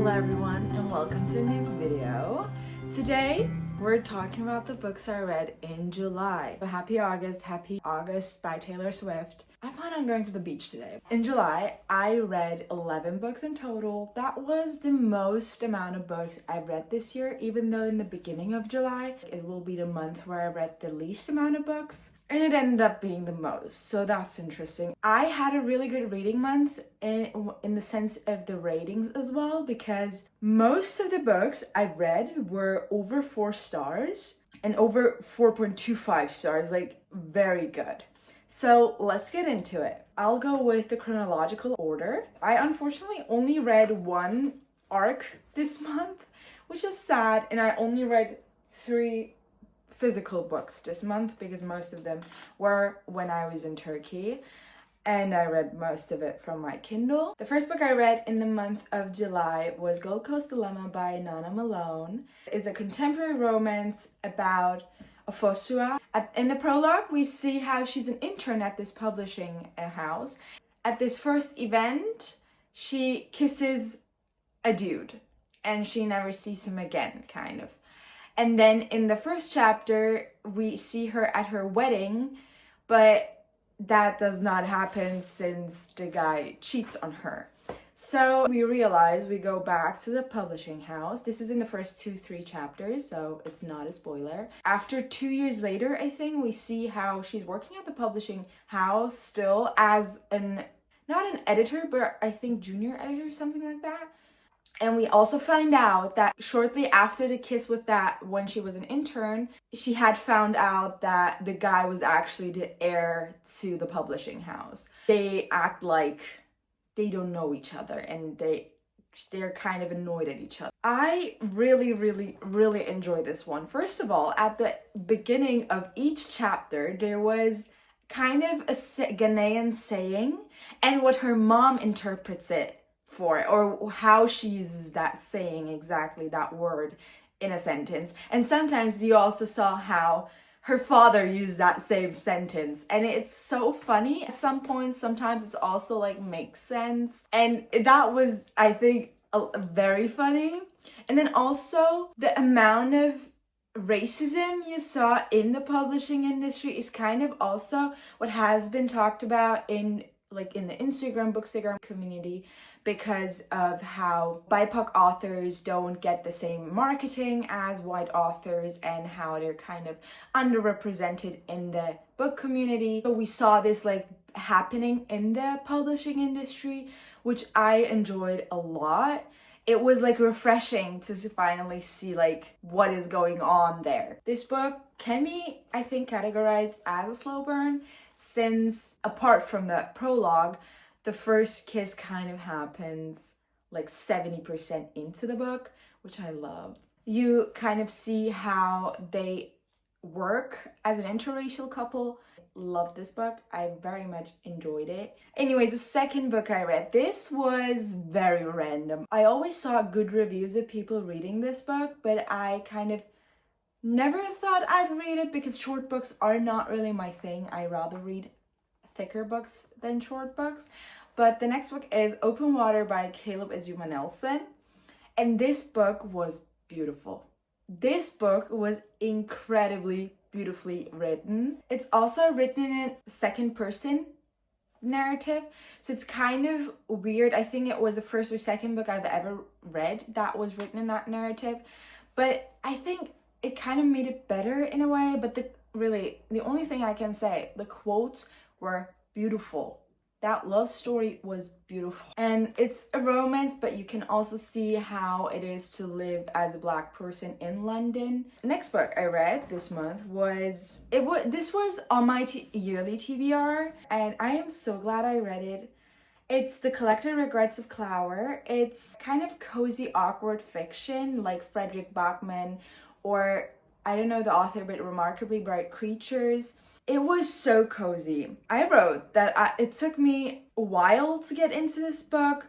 Hello everyone and welcome to a new video. Today we're talking about the books I read in July. So Happy August by Taylor Swift. I plan on going to the beach today. In July, I read 11 books in total. That was the most amount of books I've read this year, even though in the beginning of July, it will be the month where I read the least amount of books. And it ended up being the most, so that's interesting. I had a really good reading month in the sense of the ratings as well, because most of the books I've read were over 4 stars and over 4.25 stars, like very good. So let's get into it. I'll go with the chronological order. I unfortunately only read one arc this month, which is sad, and I only read 3 physical books this month because most of them were when I was in Turkey, and I read most of it from my Kindle. The first book I read in the month of July was Gold Coast Dilemma by Nana Malone. It's a contemporary romance about Ofosua. In the prologue, we see how she's an intern at this publishing house. At this first event, she kisses a dude and she never sees him again, kind of. And then in the first chapter, we see her at her wedding, but that does not happen since the guy cheats on her. So we go back to the publishing house. This is in the first 2-3 chapters, so it's not a spoiler. After 2 years later, I think, we see how she's working at the publishing house still as not an editor, but I think junior editor, something like that. And we also find out that shortly after the kiss with that, when she was an intern, she had found out that the guy was actually the heir to the publishing house. They act like they don't know each other, and they're kind of annoyed at each other. I really enjoy this one. First of all, at the beginning of each chapter, there was kind of a Ghanaian saying, and what her mom interprets it for, or how she uses that saying, exactly that word in a sentence. And sometimes you also saw how her father used that same sentence, and it's so funny at some points. Sometimes it's also like makes sense, and that was, I think, very funny. And then also the amount of racism you saw in the publishing industry is kind of also what has been talked about in the Instagram bookstagram community, because of how BIPOC authors don't get the same marketing as white authors and how they're kind of underrepresented in the book community. So we saw this happening in the publishing industry, which I enjoyed a lot. It was refreshing to finally see what is going on there. This book can be, I think, categorized as a slow burn, since apart from the prologue, the first kiss kind of happens 70% into the book, which I love. You kind of see how they work as an interracial couple. Love this book. I very much enjoyed it. Anyway, the second book I read, this was very random. I always saw good reviews of people reading this book, but I kind of never thought I'd read it because short books are not really my thing. I rather read thicker books than short books. But the next book is Open Water by Caleb Azuma Nelson. And this book was beautiful. This book was incredibly beautifully written. It's also written in second person narrative, so it's kind of weird. I think it was the first or second book I've ever read that was written in that narrative, but I think it kind of made it better in a way. But the only thing I can say, the quotes were beautiful. That love story was beautiful. And it's a romance, but you can also see how it is to live as a Black person in London. The next book I read this month this was on my yearly TBR, and I am so glad I read it. It's The Collected Regrets of Clower. It's kind of cozy, awkward fiction like Frederick Bachman, or I don't know the author, but Remarkably Bright Creatures. It was so cozy. I wrote that it took me a while to get into this book,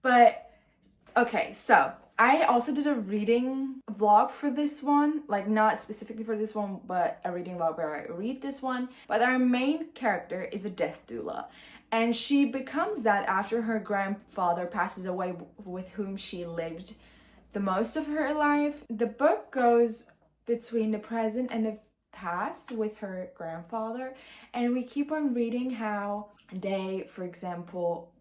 but okay, so I also did a reading vlog for this one, like not specifically for this one, but a reading vlog where I read this one. But our main character is a death doula, and she becomes that after her grandfather passes away, with whom she lived the most of her life. The book goes between the present and the past with her grandfather, and we keep on reading how they, for example,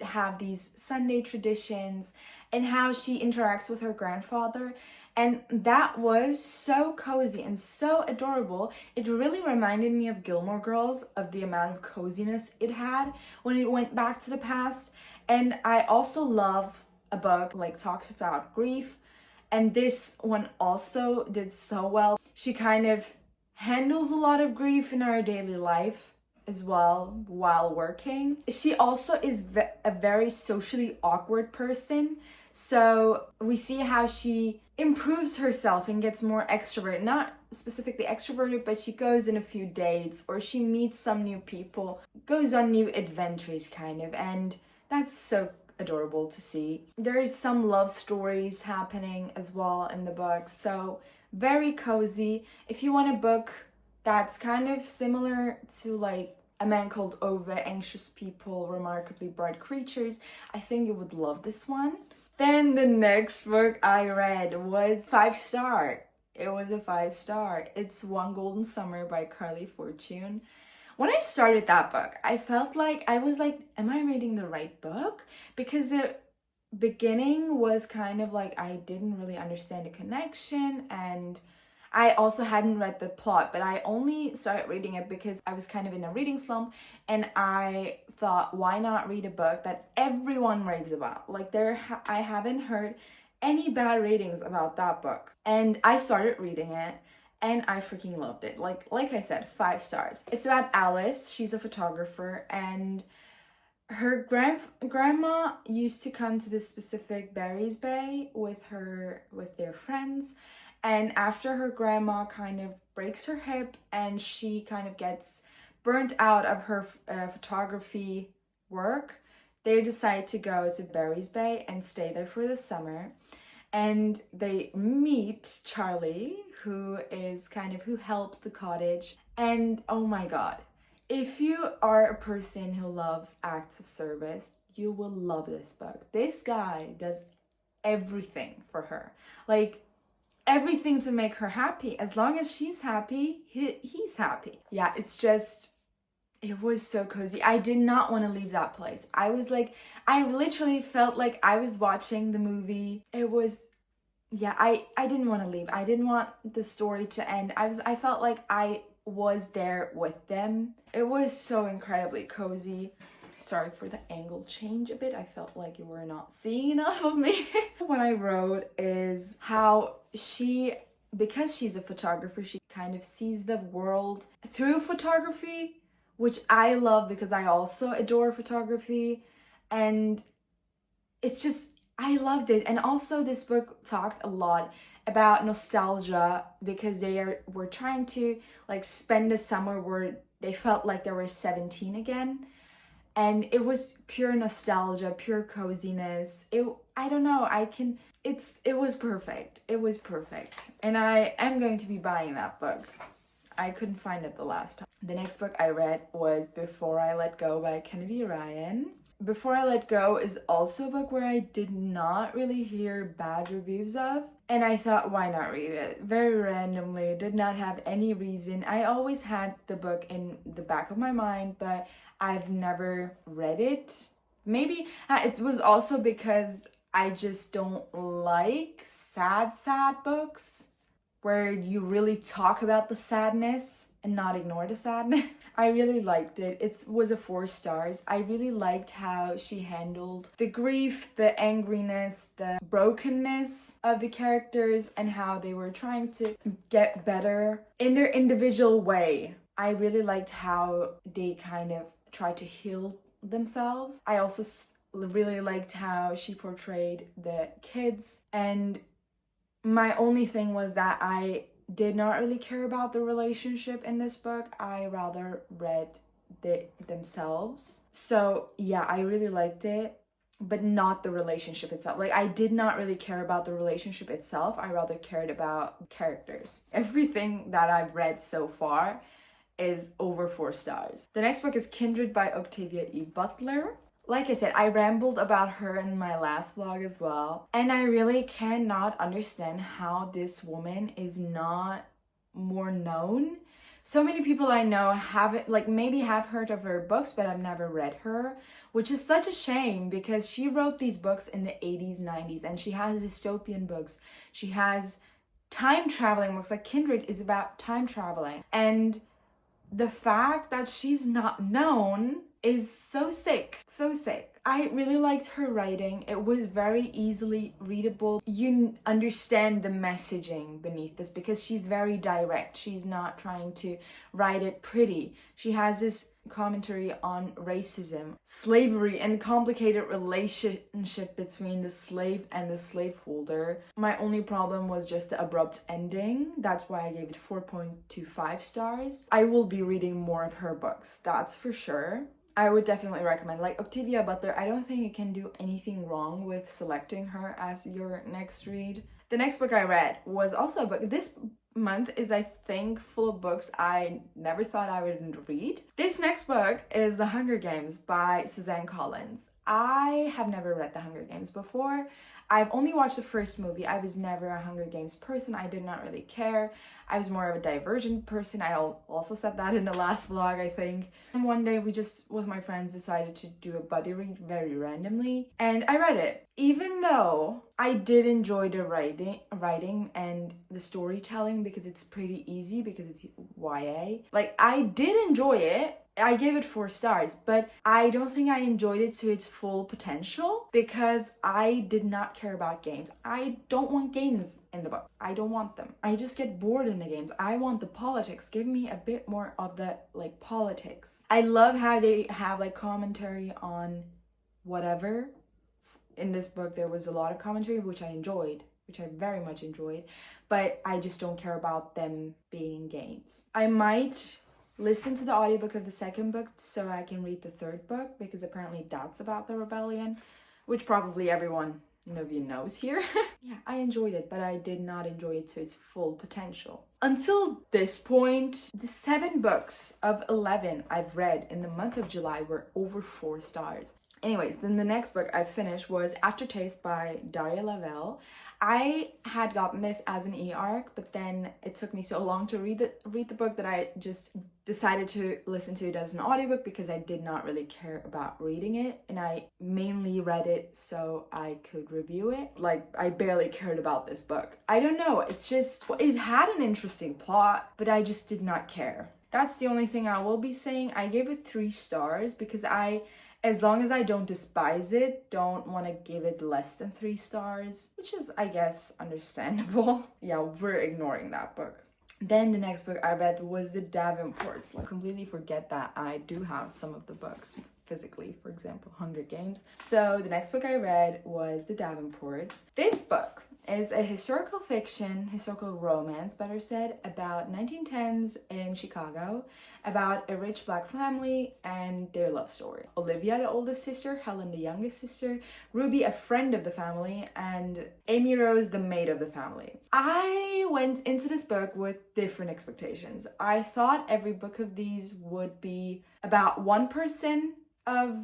have these Sunday traditions and how she interacts with her grandfather. And that was so cozy and so adorable. It really reminded me of Gilmore Girls, of the amount of coziness it had when it went back to the past. And I also love a book like talks about grief, and this one also did so well. She kind of handles a lot of grief in our daily life as well while working. She also is a very socially awkward person. So we see how she improves herself and gets more extroverted. Not specifically extroverted, but she goes in a few dates or she meets some new people, goes on new adventures kind of, and that's so adorable to see. There is some love stories happening as well in the book, so very cozy. If you want a book that's kind of similar to like A Man Called Ove, Anxious People, Remarkably Bright Creatures, I think you would love this one. Then the next book I read was 5-star. It was a 5-star. It's One Golden Summer by Carly Fortune. When I started that book, I felt like, I was like, am I reading the right book? Because the beginning was kind of like, I didn't really understand the connection, and I also hadn't read the plot, but I only started reading it because I was kind of in a reading slump, and I thought, why not read a book that everyone raves about? Like I haven't heard any bad ratings about that book. And I started reading it, and I freaking loved it. Like I said, 5 stars. It's about Alice. She's a photographer, and her grandma used to come to this specific Barry's Bay with their friends. And after her grandma kind of breaks her hip and she kind of gets burnt out of her photography work, they decide to go to Barry's Bay and stay there for the summer. And they meet Charlie, who helps the cottage. And oh my god, if you are a person who loves acts of service, you will love this book. This guy does everything for her. Like, everything to make her happy. As long as she's happy, he's happy. Yeah, it was so cozy. I did not want to leave that place. I literally felt like I was watching the movie. It was, yeah, I didn't want to leave. I didn't want the story to end. I felt like I was there with them. It was so incredibly cozy. Sorry for the angle change a bit. I felt like you were not seeing enough of me. What I wrote is how because she's a photographer, she kind of sees the world through photography, which I love because I also adore photography. And I loved it. And also this book talked a lot about nostalgia because were trying to like spend a summer where they felt like they were 17 again. And it was pure nostalgia, pure coziness. I don't know, it was perfect. It was perfect. And I am going to be buying that book. I couldn't find it the last time. The next book I read was Before I Let Go by Kennedy Ryan. Before I Let Go is also a book where I did not really hear bad reviews of. And I thought, why not read it? Very randomly, did not have any reason. I always had the book in the back of my mind, but I've never read it. Maybe it was also because I just don't like sad books where you really talk about the sadness and not ignore the sadness. I really liked it. It was a 4 stars. I really liked how she handled the grief, the angriness, the brokenness of the characters, and how they were trying to get better in their individual way. I really liked how they kind of tried to heal themselves. I also really liked how she portrayed the kids, and my only thing was that I did not really care about the relationship in this book. I rather read themselves. So yeah, I really liked it. but not the relationship itself. Like, I did not really care about the relationship itself. I rather cared about characters. Everything that I've read so far is over 4 stars. The next book is Kindred by Octavia E. Butler. Like I said, I rambled about her in my last vlog as well, and I really cannot understand how this woman is not more known. So many people I know haven't, like, maybe have heard of her books, but I've never read her, which is such a shame because she wrote these books in the 80s, 90s, and she has dystopian books. She has time traveling books. Like, Kindred is about time traveling. And the fact that she's not known is so sick, so sick. I really liked her writing. It was very easily readable. You understand the messaging beneath this because she's very direct. She's not trying to write it pretty. She has this commentary on racism, slavery, and complicated relationship between the slave and the slaveholder. My only problem was just the abrupt ending. That's why I gave it 4.25 stars. I will be reading more of her books, that's for sure. I would definitely recommend. Like, Octavia Butler, I don't think you can do anything wrong with selecting her as your next read. The next book I read was also a book. This month is, I think, full of books I never thought I would read. This next book is The Hunger Games by Suzanne Collins. I have never read The Hunger Games before. I've only watched the first movie. I was never a Hunger Games person. I did not really care. I was more of a Divergent person. I also said that in the last vlog, I think. And one day we just, with my friends, decided to do a buddy read very randomly. And I read it. Even though I did enjoy the writing and the storytelling because it's pretty easy because it's YA. Like, I did enjoy it. I gave it 4 stars, but I don't think I enjoyed it to its full potential because I did not care about games. I don't want games in the book. I don't want them. I just get bored in the games. I want the politics. Give me a bit more of the, like, politics. I love how they have, like, commentary on whatever. In this book, there was a lot of commentary, which I enjoyed, which I very much enjoyed, but I just don't care about them being games. I might listen to the audiobook of the second book so I can read the third book because apparently that's about the rebellion, which probably everyone of you knows here. Yeah, I enjoyed it, but I did not enjoy it to its full potential. Until this point, the 7 books of 11 I've read in the month of July were over 4 stars. Anyways, then the next book I finished was Aftertaste by Daria Lavelle. I had gotten this as an e-arc, but then it took me so long to read the book that I just decided to listen to it as an audiobook because I did not really care about reading it, and I mainly read it so I could review it. Like, I barely cared about this book. I don't know, it's just, it had an interesting plot, but I just did not care. That's the only thing I will be saying. I gave it 3 stars because as long as I don't despise it, don't want to give it less than 3 stars, which is, I guess, understandable. Yeah, we're ignoring that book. Then the next book I read was The Davenports. Like, completely forget that I do have some of the books physically, for example, Hunger Games. So the next book I read was The Davenports. This book is a historical romance, better said, about 1910s in Chicago, about a rich Black family and their love story. Olivia, the oldest sister, Helen, the youngest sister, Ruby, a friend of the family, and Amy Rose, the maid of the family. I went into this book with different expectations. I thought every book of these would be about one person of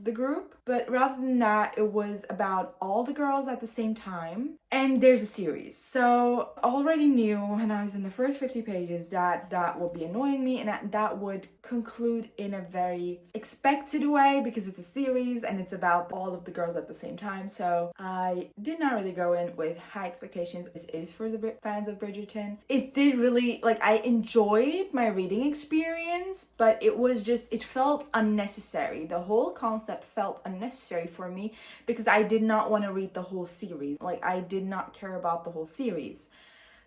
the group, but rather than that, it was about all the girls at the same time, and there's a series. So I already knew when I was in the first 50 pages that would be annoying me, and that would conclude in a very expected way because it's a series and it's about all of the girls at the same time. So I did not really go in with high expectations. This is for the fans of Bridgerton. It did really, like, I enjoyed my reading experience, but it felt unnecessary. The whole concept felt unnecessary for me because I did not want to read the whole series. Like, I did not care about the whole series.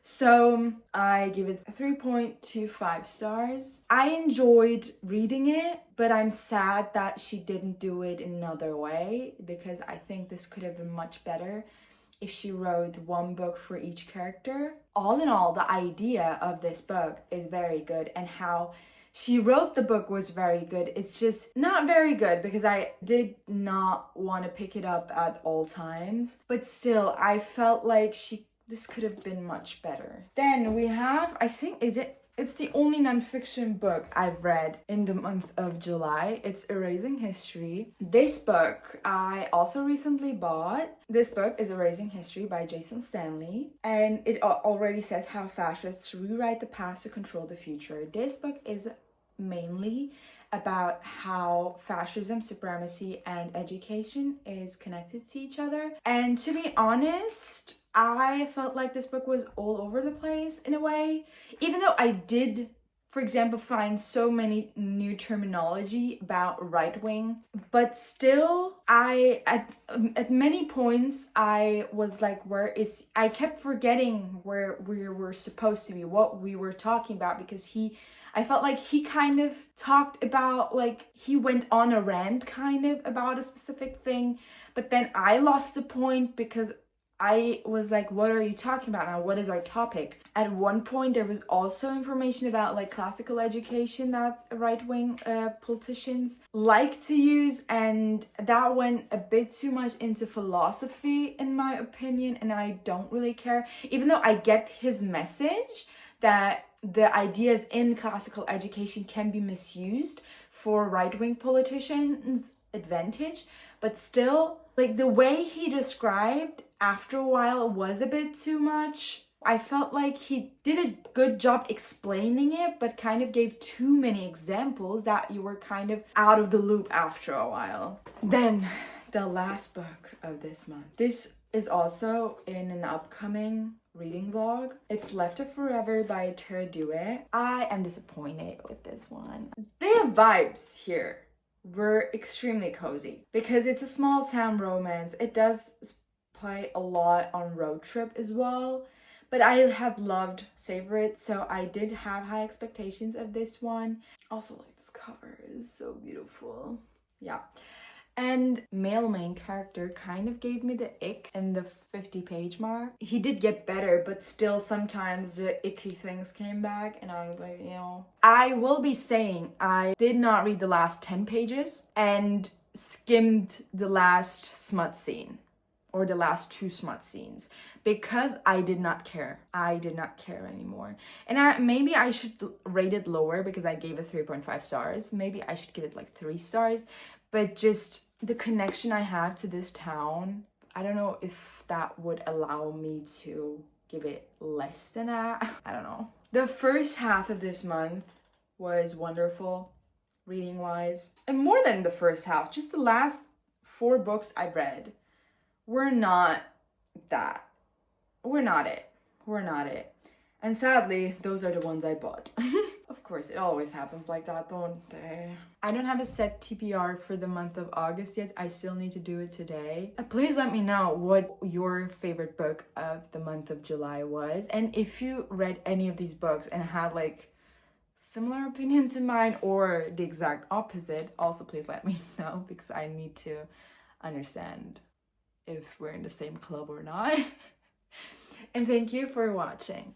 So I give it 3.25 stars. I enjoyed reading it, but I'm sad that she didn't do it another way because I think this could have been much better if she wrote one book for each character. All in all, the idea of this book is very good, and how she wrote the book was very good. It's just not very good because I did not want to pick it up at all times. But still, I felt like this could have been much better. Then we have, I think, it's the only nonfiction book I've read in the month of July. It's Erasing History. This book I also recently bought. This book is Erasing History by Jason Stanley. And it already says how fascists rewrite the past to control the future. This book is mainly about how fascism, supremacy, and education is connected to each other. And to be honest, I felt like this book was all over the place in a way, even though I did, for example, find so many new terminology about right wing, but still at many points I was like, I kept forgetting where we were supposed to be, what we were talking about, because I felt like he kind of talked about, like, he went on a rant kind of about a specific thing, but then I lost the point because I was like, what are you talking about now? What is our topic? At one point, there was also information about like classical education that right-wing politicians like to use, and that went a bit too much into philosophy in my opinion, and I don't really care. Even though I get his message that the ideas in classical education can be misused for right-wing politicians' advantage, but still, like, the way he described after a while was a bit too much. I felt like he did a good job explaining it, but kind of gave too many examples that you were kind of out of the loop after a while. Then the last book of this month. This is also in an upcoming reading vlog. It's Left of Forever by Tara Duet. I am disappointed with this one. The vibes here were extremely cozy because it's a small town romance. It does play a lot on road trip as well, but I have loved Savor It, so I did have high expectations of this one. Also, like, this cover is so beautiful. Yeah. And male main character kind of gave me the ick in the 50-page mark. He did get better, but still sometimes the icky things came back and I was like, you know. I will be saying I did not read the last 10 pages and skimmed the last smut scene or the last 2 smut scenes because I did not care. I did not care anymore. And maybe I should rate it lower because I gave it 3.5 stars. Maybe I should give it like 3 stars. But just the connection I have to this town, I don't know if that would allow me to give it less than that. I don't know. The first half of this month was wonderful, reading-wise. And more than the first half, just the last 4 books I read were not that. We're not it. We're not it. And sadly, those are the ones I bought. Of course, it always happens like that, don't they? I don't have a set TBR for the month of August yet. I still need to do it today. Please let me know what your favorite book of the month of July was. And if you read any of these books and had like similar opinion to mine or the exact opposite, also please let me know because I need to understand if we're in the same club or not. And thank you for watching.